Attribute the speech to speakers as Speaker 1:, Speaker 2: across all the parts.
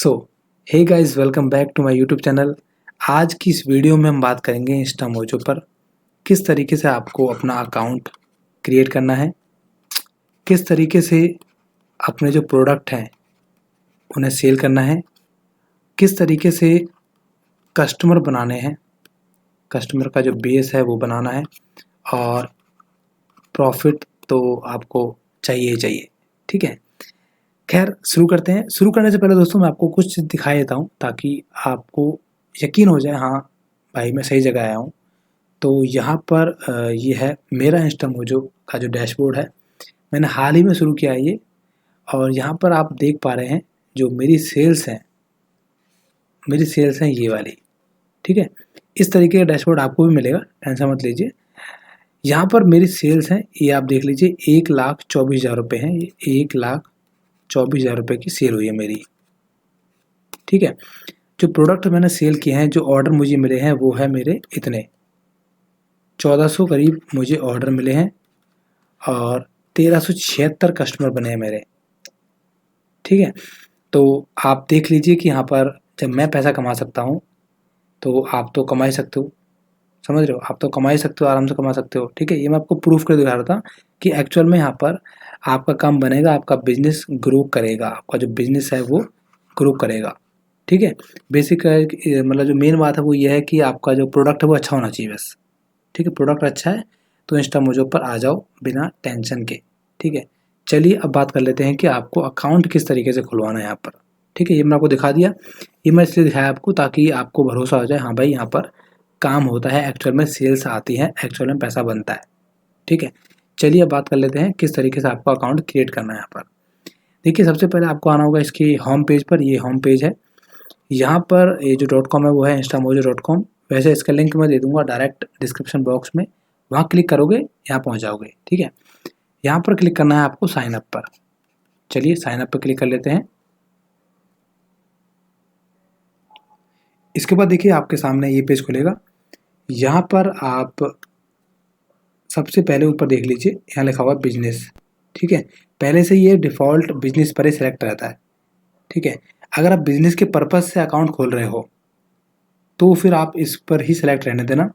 Speaker 1: So hey guys, welcome back to my YouTube channel. आज की इस वीडियो में हम बात करेंगे इंस्टामोजो पर किस तरीके से आपको अपना अकाउंट क्रिएट करना है, किस तरीके से अपने जो प्रोडक्ट हैं उन्हें सेल करना है, किस तरीके से कस्टमर बनाने हैं, कस्टमर का जो बेस है वो बनाना है, और प्रॉफिट तो आपको चाहिए ही चाहिए। ठीक है, खैर शुरू करते हैं। शुरू करने से पहले दोस्तों मैं आपको कुछ दिखा देता हूँ ताकि आपको यकीन हो जाए, हाँ भाई मैं सही जगह आया हूँ। तो यहाँ पर ये है मेरा इंस्टामोजो का जो डैशबोर्ड है, मैंने हाल ही में शुरू किया है ये। और यहाँ पर आप देख पा रहे हैं जो मेरी सेल्स हैं ये वाली। ठीक है, इस तरीके का डैशबोर्ड आपको भी मिलेगा, टेंशन मत लीजिए। यहाँ पर मेरी सेल्स हैं, ये आप देख लीजिए, 1,24,000 रुपये हैं। ये 1,24,000 रुपये की सेल हुई है मेरी। ठीक है, जो प्रोडक्ट मैंने सेल किए हैं, जो ऑर्डर मुझे मिले हैं वो है मेरे इतने 1400 करीब मुझे ऑर्डर मिले हैं और 1376 कस्टमर बने हैं मेरे। ठीक है, तो आप देख लीजिए कि यहाँ पर जब मैं पैसा कमा सकता हूँ तो आप तो कमा ही सकते हो। समझ रहे हो, आप तो कमा ही सकते हो, आराम से कमा सकते हो। ठीक है, ये मैं आपको प्रूफ कर दिखा रहा था कि एक्चुअल में यहाँ पर आपका काम बनेगा, आपका बिजनेस ग्रो करेगा, आपका जो बिजनेस है वो ग्रो करेगा। ठीक है, बेसिक मतलब जो मेन बात है वो ये है कि आपका जो प्रोडक्ट है वो अच्छा होना चाहिए बस। ठीक है, प्रोडक्ट अच्छा है तो इंस्टामोजो पर आ जाओ बिना टेंशन के। ठीक है, चलिए अब बात कर लेते हैं कि आपको अकाउंट किस तरीके से खुलवाना है यहाँ पर। ठीक है, ये मैंने आपको दिखा दिया। ये मैं इसलिए दिखाया आपको ताकि आपको भरोसा हो जाए, हाँ भाई यहाँ पर काम होता है, एक्चुअल में सेल्स आती है, एक्चुअल में पैसा बनता है। ठीक है, चलिए अब बात कर लेते हैं किस तरीके से आपको अकाउंट क्रिएट करना है यहाँ पर। देखिए, सबसे पहले आपको आना होगा इसकी होम पेज पर। ये होम पेज है, यहाँ पर ये जो .com है वो है instamojo.com। वैसे इसका लिंक मैं दे दूंगा डायरेक्ट डिस्क्रिप्शन बॉक्स में, वहाँ क्लिक करोगे यहाँ पहुँच जाओगे। ठीक है, यहाँ पर क्लिक करना है आपको साइन अप पर। चलिए साइन अप पर क्लिक कर लेते हैं। इसके बाद देखिए आपके सामने ये पेज खुलेगा। यहाँ पर आप सबसे पहले ऊपर देख लीजिए, यहाँ लिखा हुआ बिजनेस। ठीक है, पहले से ये डिफ़ॉल्ट बिजनेस पर ही सिलेक्ट रहता है। ठीक है, अगर आप बिजनेस के पर्पज़ से अकाउंट खोल रहे हो तो फिर आप इस पर ही सिलेक्ट रहने देना।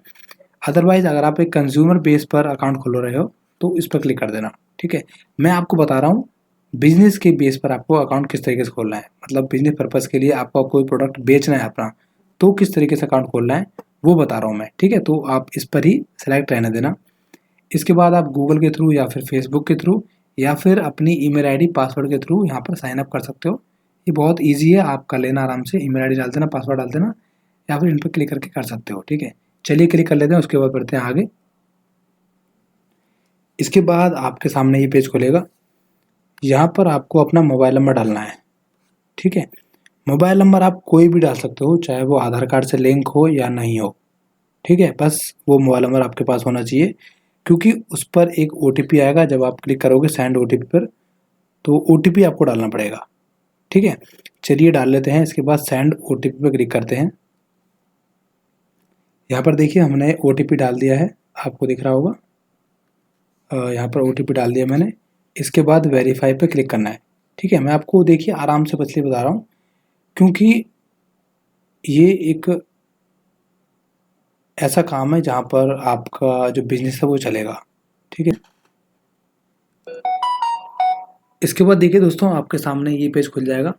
Speaker 1: अदरवाइज़ अगर आप एक कंज्यूमर बेस पर अकाउंट खोल रहे हो तो इस पर क्लिक कर देना। ठीक है, मैं आपको बता रहा हूँ बिजनेस के बेस पर आपको अकाउंट किस तरीके से खोलना है, मतलब बिजनेस पर्पज़ के लिए आपको कोई प्रोडक्ट बेचना है अपना, तो किस तरीके से अकाउंट खोलना है वो बता रहा हूँ मैं। ठीक है, तो आप इस पर ही सेलेक्ट रहने देना। इसके बाद आप गूगल के थ्रू या फिर फेसबुक के थ्रू या फिर अपनी ईमेल आईडी पासवर्ड के थ्रू यहाँ पर साइन अप कर सकते हो। ये बहुत ईजी है, आप कर लेना आराम से, ईमेल आईडी डाल देना, पासवर्ड डाल देना, या फिर इन पर क्लिक करके कर सकते हो। ठीक है, चलिए क्लिक कर लेते हैं, उसके बाद बढ़ते हैं आगे। इसके बाद आपके सामने ये पेज खुलेगा। यहाँ पर आपको अपना मोबाइल नंबर डालना है। ठीक है, मोबाइल नंबर आप कोई भी डाल सकते हो, चाहे वो आधार कार्ड से लिंक हो या नहीं हो। ठीक है, बस वो मोबाइल नंबर आपके पास होना चाहिए, क्योंकि उस पर एक OTP आएगा जब आप क्लिक करोगे सेंड OTP पर, तो OTP आपको डालना पड़ेगा। ठीक है, चलिए डाल लेते हैं। इसके बाद सेंड OTP पर क्लिक करते हैं। यहाँ पर देखिए हमने OTP डाल दिया है, आपको दिख रहा होगा। यहाँ पर OTP डाल दिया मैंने। इसके बाद वेरीफाई पे क्लिक करना है। ठीक है, मैं आपको देखिए आराम से इसलिए बता रहा हूँ क्योंकि ये एक ऐसा काम है जहाँ पर आपका जो बिजनेस है वो चलेगा। ठीक है, इसके बाद देखिए दोस्तों आपके सामने ये पेज खुल जाएगा।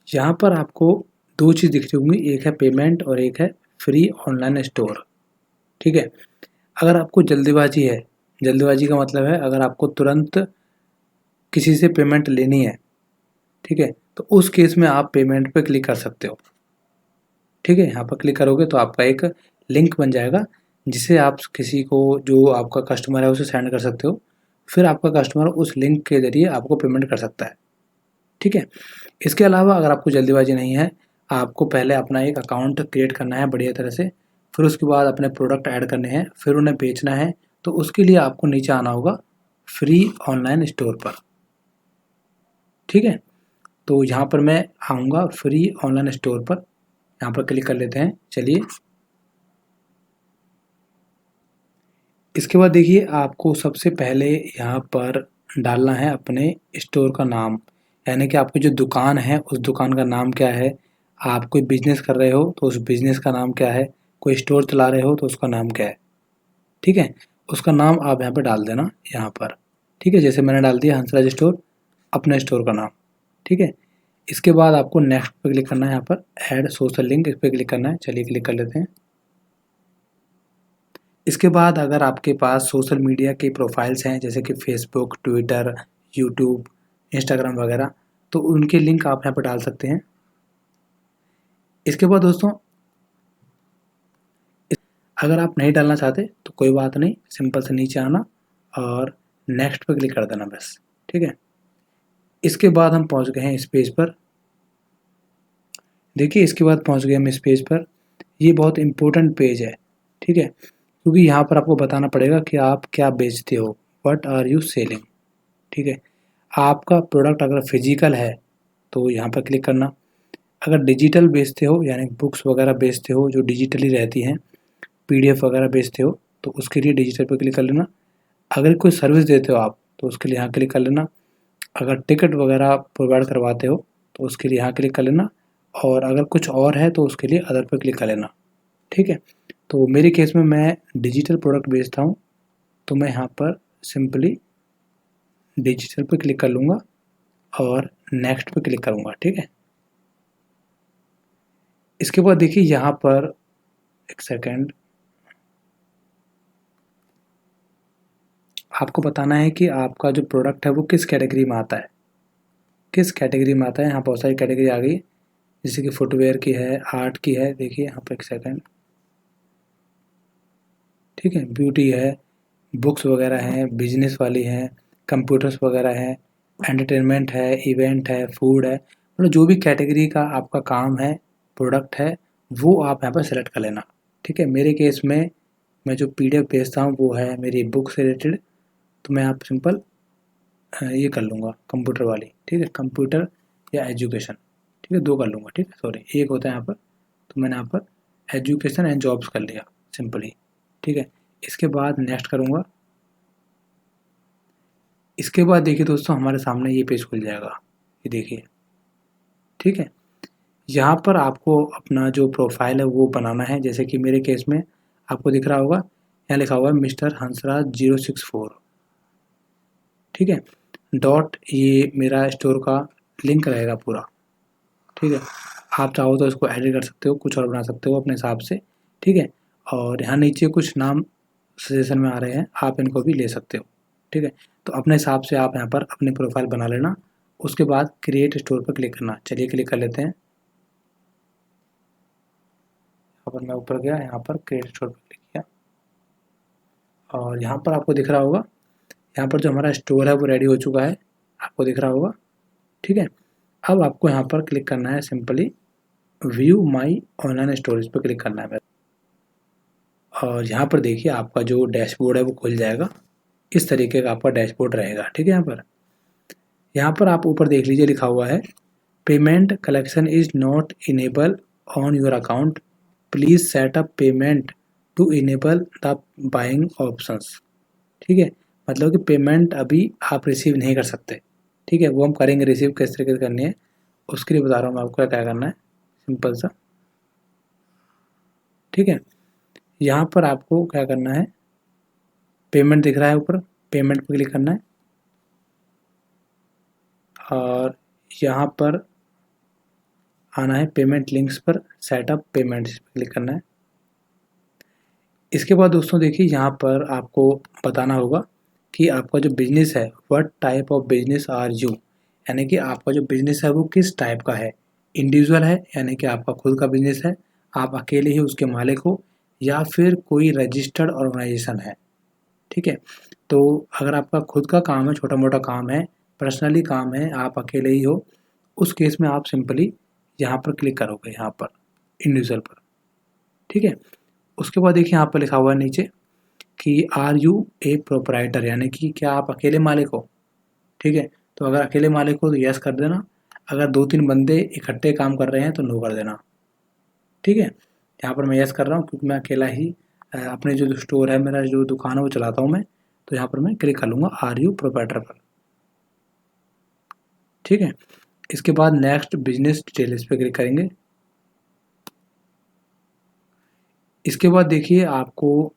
Speaker 1: यहाँ पर आपको दो चीज़ दिख रही होंगी, एक है पेमेंट और एक है फ्री ऑनलाइन स्टोर। ठीक है, अगर आपको जल्दीबाजी है, जल्दीबाजी का मतलब है अगर आपको तुरंत किसी से पेमेंट लेनी है, ठीक है, तो उस केस में आप पेमेंट पे क्लिक कर सकते हो। ठीक है, यहाँ पर क्लिक करोगे तो आपका एक लिंक बन जाएगा जिसे आप किसी को, जो आपका कस्टमर है, उसे सेंड कर सकते हो। फिर आपका कस्टमर उस लिंक के ज़रिए आपको पेमेंट कर सकता है। ठीक है, इसके अलावा अगर आपको जल्दीबाजी नहीं है, आपको पहले अपना एक अकाउंट क्रिएट करना है बढ़िया तरह से, फिर उसके बाद अपने प्रोडक्ट ऐड करने हैं, फिर उन्हें बेचना है, तो उसके लिए आपको नीचे आना होगा फ्री ऑनलाइन स्टोर पर। ठीक है, तो यहाँ पर मैं आऊँगा फ्री ऑनलाइन स्टोर पर, यहाँ पर क्लिक कर लेते हैं। चलिए, इसके बाद देखिए आपको सबसे पहले यहाँ पर डालना है अपने स्टोर का नाम। यानी कि आपकी जो दुकान है उस दुकान का नाम क्या है, आप कोई बिजनेस कर रहे हो तो उस बिजनेस का नाम क्या है, कोई स्टोर चला रहे हो तो उसका नाम क्या है। ठीक है, उसका नाम आप यहाँ पे डाल देना यहाँ पर। ठीक है, जैसे मैंने डाल दिया हंसराज स्टोर, अपने स्टोर का नाम। ठीक है, इसके बाद आपको नेक्स्ट पे क्लिक करना है, यहाँ पर ऐड सोशल लिंक, इस पर क्लिक करना है। चलिए क्लिक कर लेते हैं। इसके बाद अगर आपके पास सोशल मीडिया के प्रोफाइल्स हैं जैसे कि फेसबुक, ट्विटर, यूट्यूब, इंस्टाग्राम वगैरह, तो उनके लिंक आप यहाँ पर डाल सकते हैं। इसके बाद दोस्तों अगर आप नहीं डालना चाहते तो कोई बात नहीं, सिंपल से नीचे आना और नेक्स्ट पे क्लिक कर देना बस। ठीक है, इसके बाद हम पहुंच गए हैं इस पेज पर। देखिए इसके बाद पहुंच गए हम इस पेज पर। ये बहुत इंपॉर्टेंट पेज है। ठीक है, क्योंकि यहाँ पर आपको बताना पड़ेगा कि आप क्या बेचते हो, व्हाट आर यू सेलिंग। ठीक है, आपका प्रोडक्ट अगर फिजिकल है तो यहाँ पर क्लिक करना। अगर डिजिटल बेचते हो यानी बुक्स वगैरह बेचते हो जो डिजिटली रहती हैं, पीडीएफ वगैरह बेचते हो, तो उसके लिए डिजिटल पर क्लिक कर लेना। अगर कोई सर्विस देते हो आप तो उसके लिए यहाँ क्लिक कर लेना। अगर टिकट वगैरह प्रोवाइड करवाते हो तो उसके लिए यहाँ क्लिक कर लेना। और अगर कुछ और है तो उसके लिए अदर पर क्लिक कर लेना। ठीक है, तो मेरे केस में मैं डिजिटल प्रोडक्ट बेचता हूँ तो मैं यहाँ पर सिंपली डिजिटल पर क्लिक कर लूँगा और नेक्स्ट पे क्लिक करूँगा। ठीक है, इसके बाद देखिए यहाँ पर एक सेकेंड, आपको बताना है कि आपका जो प्रोडक्ट है वो किस कैटेगरी में आता है, किस कैटेगरी में आता है। यहाँ बहुत सारी कैटेगरी आ गई, जैसे कि फुटवेयर की है, आर्ट की है। देखिए यहाँ पर एक सेकेंड। ठीक है, ब्यूटी है, बुक्स वगैरह हैं, बिजनेस वाली हैं, कंप्यूटर्स वगैरह हैं, एंटरटेनमेंट है, इवेंट है, फूड है, मतलब जो भी कैटेगरी का आपका काम है, प्रोडक्ट है, वो आप यहाँ पर सेलेक्ट कर लेना। ठीक है, मेरे केस में मैं जो पीडीएफ भेजता हूँ वो है मेरी बुक से रिलेटेड, तो मैं आप सिंपल ये कर लूँगा कंप्यूटर वाली। ठीक है, कंप्यूटर या एजुकेशन। ठीक है, दो कर लूँगा। ठीक है, सॉरी एक होता है यहाँ पर, तो मैंने यहाँ पर एजुकेशन एंड जॉब्स कर लिया सिंपली। ठीक है, इसके बाद नेक्स्ट करूँगा। इसके बाद देखिए दोस्तों हमारे सामने ये पेज खुल जाएगा, ये देखिए। ठीक है, यहाँ पर आपको अपना जो प्रोफाइल है वो बनाना है। जैसे कि मेरे केस में आपको दिख रहा होगा, यहाँ लिखा हुआ है मिस्टर हंसराज 064। ठीक है, डॉट ये मेरा स्टोर का लिंक रहेगा पूरा। ठीक है, आप चाहो तो इसको एडिट कर सकते हो, कुछ और बना सकते हो अपने हिसाब से। ठीक है, और यहाँ नीचे कुछ नाम सजेशन में आ रहे हैं, आप इनको भी ले सकते हो। ठीक है, तो अपने हिसाब से आप यहाँ पर अपनी प्रोफाइल बना लेना। उसके बाद क्रिएट स्टोर पर क्लिक करना। चलिए क्लिक कर लेते हैं। यहाँ पर मैं ऊपर गया, यहाँ पर क्रिएट स्टोर पर क्लिक किया और यहाँ पर आपको दिख रहा होगा, यहाँ पर जो हमारा स्टोर है वो रेडी हो चुका है, आपको दिख रहा होगा। ठीक है, अब आपको यहाँ पर क्लिक करना है simply view my online storage पर क्लिक करना है और यहाँ पर देखिए आपका जो डैशबोर्ड है वो खुल जाएगा। इस तरीके का आपका डैशबोर्ड रहेगा। ठीक है, यहाँ पर आप ऊपर देख लीजिए लिखा हुआ है payment collection is not enable on your account, please set up payment to enable the buying options. ठीक है, मतलब कि पेमेंट अभी आप रिसीव नहीं कर सकते। ठीक है, वो हम करेंगे, रिसीव किस तरीके से करनी है उसके लिए बता रहा हूँ मैं आपको क्या करना है, सिंपल सा। ठीक है, यहाँ पर आपको क्या करना है, पेमेंट दिख रहा है ऊपर, पेमेंट पर क्लिक करना है और यहाँ पर आना है पेमेंट लिंक्स पर, सेटअप पेमेंट्स पर क्लिक करना है। इसके बाद दोस्तों देखिए यहाँ पर आपको बताना होगा कि आपका जो बिजनेस है what type of business are you, यानी कि आपका जो बिजनेस है वो किस टाइप का है। इंडिविजुअल है यानी कि आपका खुद का बिजनेस है, आप अकेले ही उसके मालिक हो, या फिर कोई रजिस्टर्ड ऑर्गेनाइजेशन है। ठीक है, तो अगर आपका खुद का काम है, छोटा मोटा काम है, पर्सनली काम है, आप अकेले ही हो, उस केस में आप सिंपली यहाँ पर क्लिक करोगे, यहाँ पर इंडिविजुअल पर। ठीक है, उसके बाद देखिए यहाँ पर लिखा हुआ है नीचे कि आर यू ए प्रोपराइटर, यानी कि क्या आप अकेले मालिक हो। ठीक है, तो अगर अकेले मालिक हो तो यस कर देना, अगर 2-3 बंदे इकट्ठे काम कर रहे हैं तो नो कर देना। ठीक है, यहाँ पर मैं यस कर रहा हूँ क्योंकि मैं अकेला ही अपने जो स्टोर है, मेरा जो दुकान है वो चलाता हूँ मैं, तो यहाँ पर मैं क्लिक कर लूँगा आर यू प्रोपराइटर पर। ठीक है। इसके बाद नेक्स्ट बिजनेस डिटेल, इस पर क्लिक करेंगे। इसके बाद देखिए आपको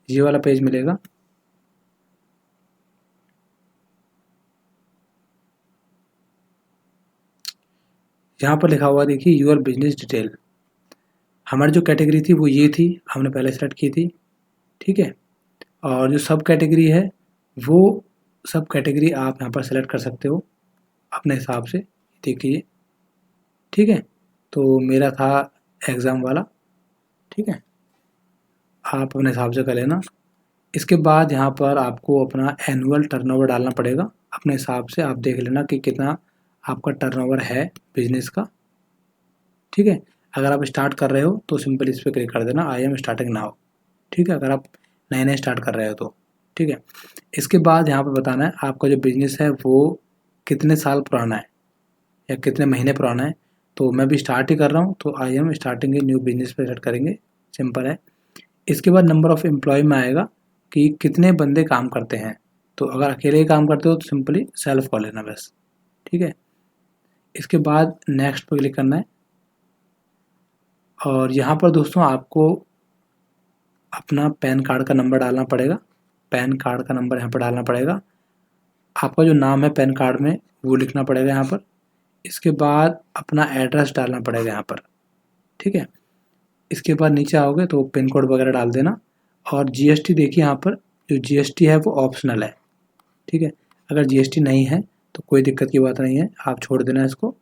Speaker 1: ये वाला पेज मिलेगा। यहाँ पर लिखा हुआ देखिए यूर बिजनेस डिटेल। हमारी जो कैटेगरी थी वो ये थी, हमने पहले सेलेक्ट की थी, ठीक है। और जो सब कैटेगरी है वो सब कैटेगरी आप यहाँ पर सेलेक्ट कर सकते हो अपने हिसाब से, देखिए, ठीक है। तो मेरा था एग्ज़ाम वाला, ठीक है, आप अपने हिसाब से कर लेना। इसके बाद यहाँ पर आपको अपना एनुअल टर्नओवर डालना पड़ेगा, अपने हिसाब से आप देख लेना कि कितना आपका टर्नओवर है बिजनेस का, ठीक है। अगर आप स्टार्ट कर रहे हो तो सिंपल इस पर क्लिक कर देना, आई एम स्टार्टिंग नाउ, ठीक है, अगर आप नए नए स्टार्ट कर रहे हो तो, ठीक है। इसके बाद यहाँ पर बताना है आपका जो बिजनेस है वो कितने साल पुराना है या कितने महीने पुराना है। तो मैं भी स्टार्ट ही कर रहा हूँ, तो I am starting a new business पे सेट करेंगे, सिंपल है। इसके बाद नंबर ऑफ़ एम्प्लॉय में आएगा कि कितने बंदे काम करते हैं। तो अगर अकेले ही काम करते हो तो सिंपली सेल्फ कर लेना बस, ठीक है। इसके बाद नेक्स्ट पर क्लिक करना है। और यहाँ पर दोस्तों आपको अपना पैन कार्ड का नंबर डालना पड़ेगा, पैन कार्ड का नंबर यहाँ पर डालना पड़ेगा। आपका जो नाम है पैन कार्ड में वो लिखना पड़ेगा यहाँ पर। इसके बाद अपना एड्रेस डालना पड़ेगा यहाँ पर, ठीक है। इसके बाद नीचे आओगे तो पिन कोड वगैरह डाल देना। और जीएसटी देखिए यहाँ पर जो जीएसटी है वो ऑप्शनल है, ठीक है। अगर जीएसटी नहीं है तो कोई दिक्कत की बात नहीं है, आप छोड़ देना इसको,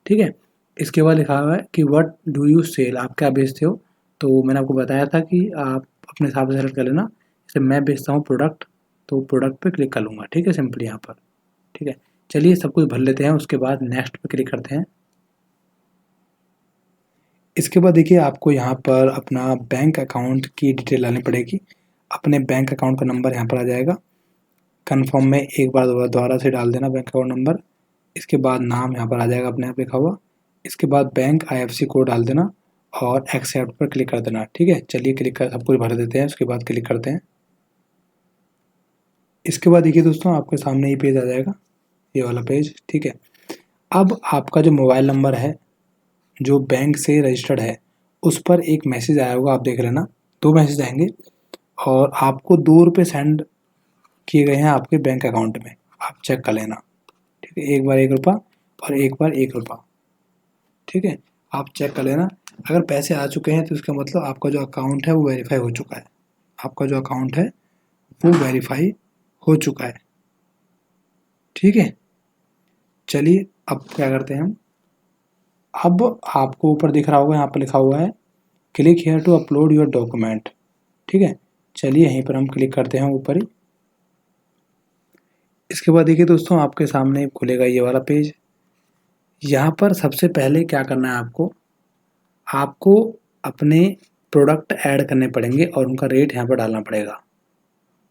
Speaker 1: ठीक है। इसके बाद लिखा हुआ है कि व्हाट डू यू सेल, आप क्या बेचते हो। तो मैंने आपको बताया था कि आप अपने हिसाब से सेलेक्ट कर लेना। जैसे मैं बेचता हूँ प्रोडक्ट, तो प्रोडक्ट पे क्लिक कर लूँगा, ठीक है, सिंपली यहाँ पर, ठीक है। चलिए सब कुछ भर लेते हैं, उसके बाद नेक्स्ट पे क्लिक करते हैं। इसके बाद देखिए आपको यहाँ पर अपना बैंक अकाउंट की डिटेल डालनी पड़ेगी। अपने बैंक अकाउंट का नंबर यहाँ पर आ जाएगा, कन्फर्म में एक बार दोबारा से डाल देना बैंक अकाउंट नंबर। इसके बाद नाम यहाँ पर आ जाएगा अपने आप लिखा हुआ। इसके बाद बैंक आईएफएससी कोड डाल देना और एक्सेप्ट पर क्लिक कर देना, ठीक है। चलिए क्लिक कर सब कुछ भर देते हैं, उसके बाद क्लिक करते हैं। इसके बाद देखिए दोस्तों आपके सामने ये पेज आ जाएगा, ये वाला पेज, ठीक है। अब आपका जो मोबाइल नंबर है जो बैंक से रजिस्टर्ड है उस पर एक मैसेज आया होगा, आप देख लेना, 2 मैसेज आएंगे और आपको ₹2 सेंड किए गए हैं आपके बैंक अकाउंट में, आप चेक कर लेना, ठीक है। एक बार ₹1 और एक बार ₹1, ठीक है, आप चेक कर लेना। अगर पैसे आ चुके हैं तो इसका मतलब आपका जो अकाउंट है वो वेरीफाई हो चुका है, आपका जो अकाउंट है वो वेरीफाई हो चुका है, ठीक है। चलिए अब क्या करते हैं हम, अब आपको ऊपर दिख रहा होगा यहाँ पर लिखा हुआ है click here to upload your document, ठीक है। चलिए यहीं पर हम क्लिक करते हैं ऊपर ही। इसके बाद देखिए दोस्तों आपके सामने खुलेगा ये वाला पेज। यहाँ पर सबसे पहले क्या करना है आपको, आपको अपने प्रोडक्ट ऐड करने पड़ेंगे और उनका रेट यहाँ पर डालना पड़ेगा,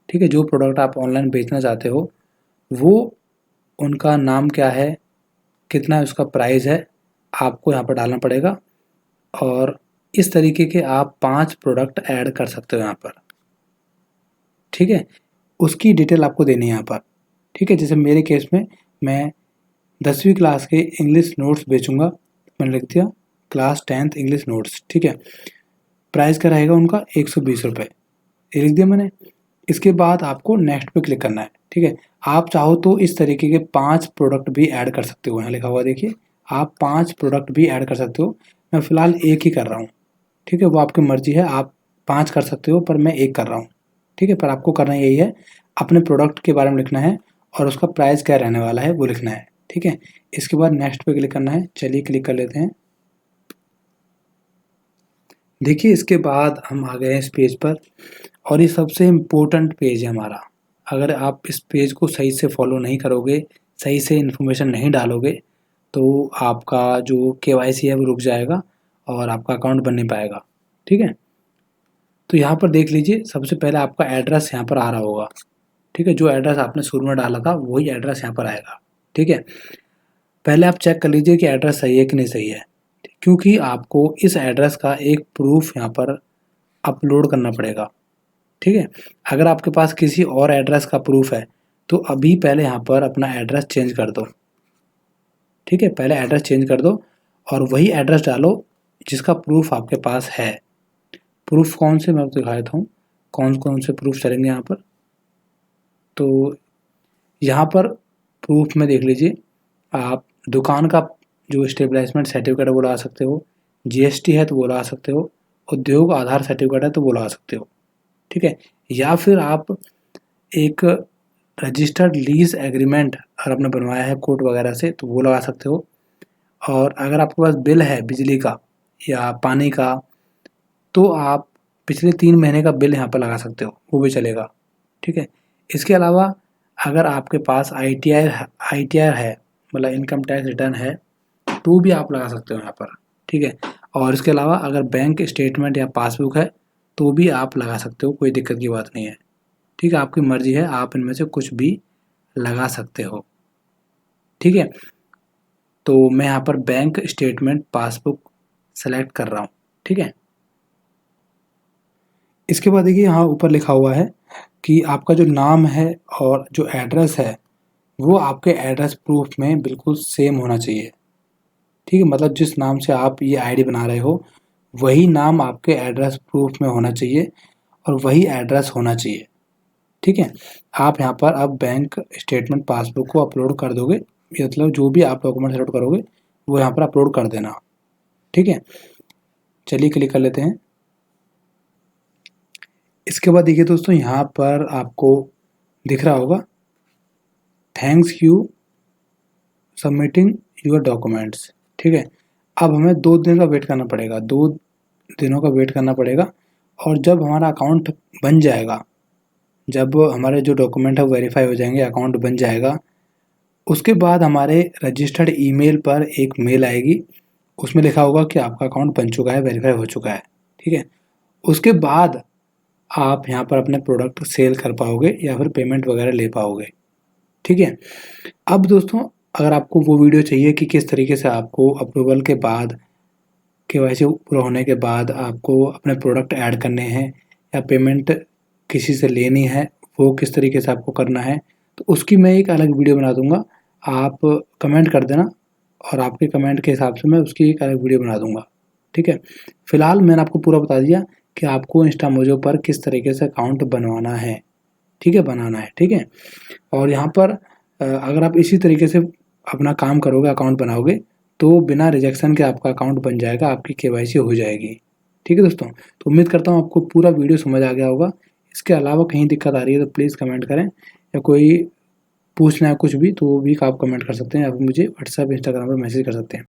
Speaker 1: ठीक है। जो प्रोडक्ट आप ऑनलाइन बेचना चाहते हो वो उनका नाम क्या है, कितना उसका प्राइस है, आपको यहाँ पर डालना पड़ेगा। और इस तरीके के आप 5 प्रोडक्ट ऐड कर सकते हो यहाँ पर, ठीक है। उसकी डिटेल आपको देनी है यहाँ पर, ठीक है। जैसे मेरे केस में मैं 10वीं क्लास के इंग्लिश नोट्स बेचूंगा, मैंने लिख दिया क्लास 10th इंग्लिश नोट्स, ठीक है। प्राइस क्या रहेगा उनका ₹120, ये लिख दिया मैंने। इसके बाद आपको नेक्स्ट पे क्लिक करना है, ठीक है। आप चाहो तो इस तरीके के 5 प्रोडक्ट भी ऐड कर सकते हो, यहाँ लिखा हुआ देखिए, आप 5 प्रोडक्ट भी ऐड कर सकते हो। मैं फ़िलहाल एक ही कर रहा हूँ, ठीक है, वो आपकी मर्ज़ी है, आप 5 कर सकते हो पर मैं एक कर रहा हूँ, ठीक है। पर आपको करना यही है, अपने प्रोडक्ट के बारे में लिखना है और उसका प्राइस क्या रहने वाला है वो लिखना है, ठीक है। इसके बाद नेक्स्ट पे क्लिक करना है, चलिए क्लिक कर लेते हैं। देखिए इसके बाद हम आ गए हैं इस पेज पर और ये सबसे इम्पोर्टेंट पेज है हमारा। अगर आप इस पेज को सही से फॉलो नहीं करोगे, सही से इन्फॉर्मेशन नहीं डालोगे तो आपका जो केवाईसी है वो रुक जाएगा और आपका अकाउंट बन नहीं पाएगा, ठीक है। तो यहाँ पर देख लीजिए सबसे पहले आपका एड्रेस यहाँ पर आ रहा होगा, ठीक है। जो एड्रेस आपने शुरू में डाला था वही एड्रेस यहाँ पर आएगा, ठीक है। पहले आप चेक कर लीजिए कि एड्रेस सही है कि नहीं सही है, क्योंकि आपको इस एड्रेस का एक प्रूफ यहाँ पर अपलोड करना पड़ेगा, ठीक है। अगर आपके पास किसी और एड्रेस का प्रूफ है तो अभी पहले यहाँ पर अपना एड्रेस चेंज कर दो, ठीक है। पहले एड्रेस चेंज कर दो और वही एड्रेस डालो जिसका प्रूफ आपके पास है। प्रूफ कौन से मैं आपको दिखा देता हूँ, कौन कौन से प्रूफ चलेंगे यहाँ पर। तो यहाँ पर प्रूफ में देख लीजिए, आप दुकान का जो स्टेबलाइजमेंट सर्टिफिकेट है वो लगा सकते हो, जीएसटी है तो वो लगा सकते हो, उद्योग आधार सर्टिफिकेट है तो वो लगा सकते हो, ठीक है। या फिर आप एक रजिस्टर्ड लीज एग्रीमेंट अगर आपने बनवाया है कोर्ट वगैरह से तो वो लगा सकते हो। और अगर आपके पास बिल है बिजली का या पानी का तो आप पिछले 3 महीने का बिल यहाँ पर लगा सकते हो, वो भी चलेगा, ठीक है। इसके अलावा अगर आपके पास ITR है, मतलब इनकम टैक्स रिटर्न है, तो भी आप लगा सकते हो यहाँ पर, ठीक है। और इसके अलावा अगर बैंक स्टेटमेंट या पासबुक है तो भी आप लगा सकते हो, कोई दिक्कत की बात नहीं है, ठीक है। आपकी मर्जी है, आप इनमें से कुछ भी लगा सकते हो, ठीक है। तो मैं यहाँ पर बैंक स्टेटमेंट पासबुक सेलेक्ट कर रहा हूँ, ठीक है। इसके बाद देखिए यहाँ ऊपर लिखा हुआ है कि आपका जो नाम है और जो एड्रेस है वो आपके एड्रेस प्रूफ में बिल्कुल सेम होना चाहिए, ठीक है। मतलब जिस नाम से आप ये आईडी बना रहे हो वही नाम आपके एड्रेस प्रूफ में होना चाहिए और वही एड्रेस होना चाहिए, ठीक है। आप यहाँ पर अब बैंक स्टेटमेंट पासबुक को अपलोड कर दोगे, मतलब जो भी आप डॉक्यूमेंट अपलोड करोगे वो यहाँ पर अपलोड कर देना, ठीक है। चलिए क्लिक कर लेते हैं। इसके बाद देखिए दोस्तों यहाँ पर आपको दिख रहा होगा thanks you submitting your documents, ठीक है। अब हमें 2 दिन का वेट करना पड़ेगा, 2 दिनों का वेट करना पड़ेगा। और जब हमारा अकाउंट बन जाएगा, जब हमारे जो डॉक्यूमेंट है वेरीफाई हो जाएंगे, अकाउंट बन जाएगा, उसके बाद हमारे रजिस्टर्ड ईमेल पर एक मेल आएगी, उसमें लिखा होगा कि आपका अकाउंट बन चुका है, वेरीफाई हो चुका है, ठीक है। उसके बाद आप यहाँ पर अपने प्रोडक्ट सेल कर पाओगे या फिर पेमेंट वगैरह ले पाओगे, ठीक है। अब दोस्तों अगर आपको वो वीडियो चाहिए कि किस तरीके से आपको अप्रूवल के बाद KYC पूरा होने के बाद आपको अपने प्रोडक्ट ऐड करने हैं या पेमेंट किसी से लेनी है, वो किस तरीके से आपको करना है, तो उसकी मैं एक अलग वीडियो बना दूंगा। आप कमेंट कर देना और आपके कमेंट के हिसाब से मैं उसकी एक अलग वीडियो बना दूंगा, ठीक है। फिलहाल मैंने आपको पूरा बता दिया कि आपको इंस्टामोजो पर किस तरीके से अकाउंट बनवाना है, ठीक है, बनाना है, ठीक है। और यहाँ पर अगर आप इसी तरीके से अपना काम करोगे, अकाउंट बनाओगे, तो बिना रिजेक्शन के आपका अकाउंट बन जाएगा, आपकी KYC हो जाएगी, ठीक है दोस्तों। तो उम्मीद करता हूँ आपको पूरा वीडियो समझ आ गया होगा। इसके अलावा कहीं दिक्कत आ रही है तो प्लीज़ कमेंट करें, या कोई पूछना है कुछ भी तो वो भी आप कमेंट कर सकते हैं, या फिर मुझे व्हाट्सएप इंस्टाग्राम पर मैसेज कर सकते हैं।